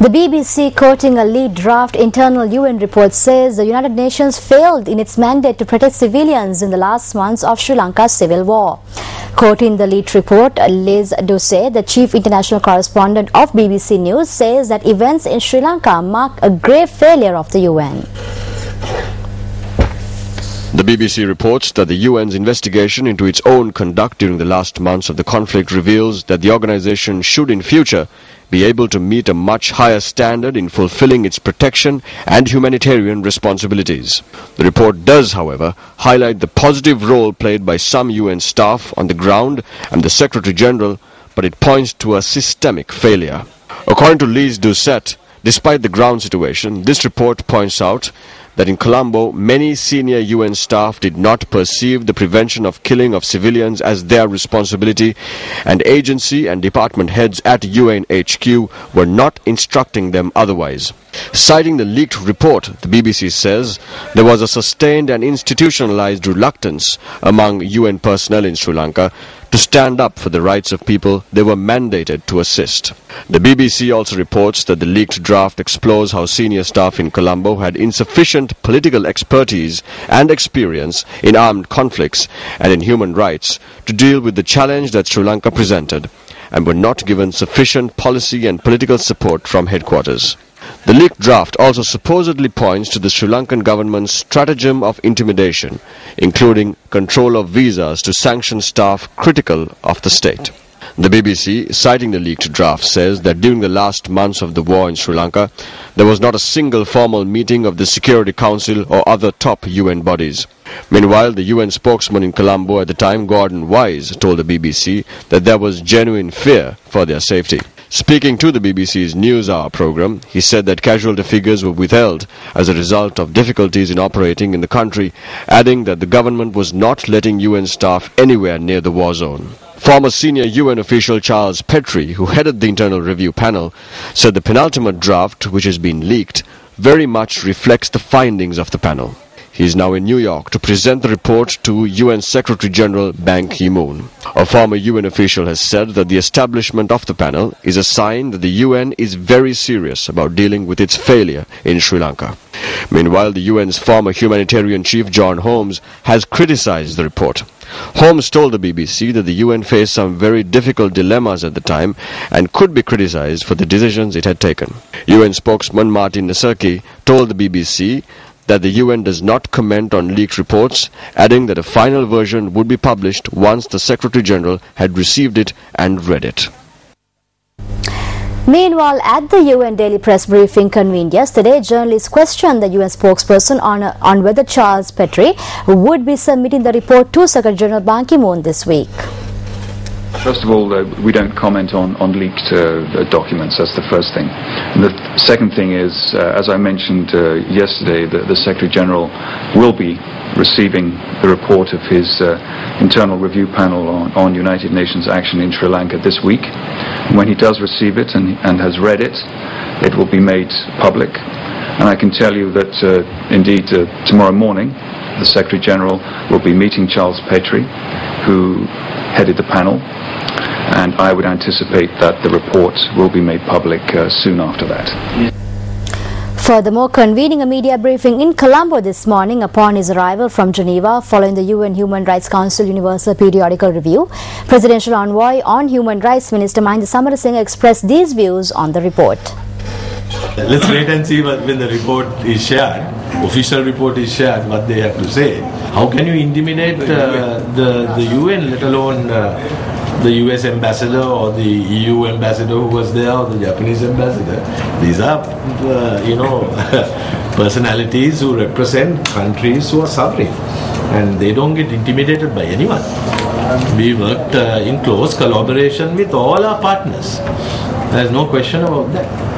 The BBC, quoting a leaked draft internal UN report, says the United Nations failed in its mandate to protect civilians in the last months of Sri Lanka's civil war. Quoting the leaked report, Liz Doucet, the chief international correspondent of BBC News, says that events in Sri Lanka mark a grave failure of the UN. The BBC reports that the UN's investigation into its own conduct during the last months of the conflict reveals that the organization should in future be able to meet a much higher standard in fulfilling its protection and humanitarian responsibilities. The report does, however, highlight the positive role played by some UN staff on the ground and the Secretary General, but it points to a systemic failure. According to Liz Doucet, despite the ground situation, this report points out that in Colombo, many senior UN staff did not perceive the prevention of killing of civilians as their responsibility, and agency and department heads at UNHQ were not instructing them otherwise. Citing the leaked report, the BBC says there was a sustained and institutionalized reluctance among UN personnel in Sri Lanka to stand up for the rights of people they were mandated to assist. The BBC also reports that the leaked draft explores how senior staff in Colombo had insufficient political expertise and experience in armed conflicts and in human rights to deal with the challenge that Sri Lanka presented, and were not given sufficient policy and political support from headquarters. The leaked draft also supposedly points to the Sri Lankan government's stratagem of intimidation, including control of visas to sanction staff critical of the state. The BBC, citing the leaked draft, says that during the last months of the war in Sri Lanka, there was not a single formal meeting of the Security Council or other top UN bodies. Meanwhile, the UN spokesman in Colombo at the time, Gordon Wise, told the BBC that there was genuine fear for their safety. Speaking to the BBC's News Hour program, he said that casualty figures were withheld as a result of difficulties in operating in the country, adding that the government was not letting UN staff anywhere near the war zone. Former senior UN official Charles Petrie, who headed the internal review panel, said the penultimate draft, which has been leaked, very much reflects the findings of the panel. He is now in New York to present the report to UN Secretary General Ban Ki-moon. A former UN official has said that the establishment of the panel is a sign that the UN is very serious about dealing with its failure in Sri Lanka. Meanwhile, the UN's former humanitarian chief John Holmes has criticized the report. Holmes told the BBC that the UN faced some very difficult dilemmas at the time and could be criticized for the decisions it had taken. UN spokesman Martin Naserki told the BBC that the UN does not comment on leaked reports, adding that a final version would be published once the Secretary General had received it and read it. Meanwhile, at the UN daily press briefing convened yesterday, journalists questioned the UN spokesperson on whether Charles Petrie would be submitting the report to Secretary General Ban Ki-moon this week. First of all, we don't comment on leaked documents. That's the first thing. And the second thing is, as I mentioned yesterday, the Secretary General will be receiving the report of his internal review panel on United Nations action in Sri Lanka this week. And when he does receive it and has read it, it will be made public. And I can tell you that, indeed, tomorrow morning, the Secretary General will be meeting Charles Petrie, who headed the panel, and I would anticipate that the report will be made public soon after that. Furthermore, convening a media briefing in Colombo this morning upon his arrival from Geneva following the UN Human Rights Council Universal Periodical Review, Presidential Envoy on Human Rights Minister Mahinda Samarisinghe expressed these views on the report. Let's wait and see when the report is shared, official report is shared, what they have to say. How can you intimidate the UN, let alone the US ambassador or the EU ambassador who was there, or the Japanese ambassador? These are, personalities who represent countries who are suffering, and they don't get intimidated by anyone. We worked in close collaboration with all our partners. There's no question about that.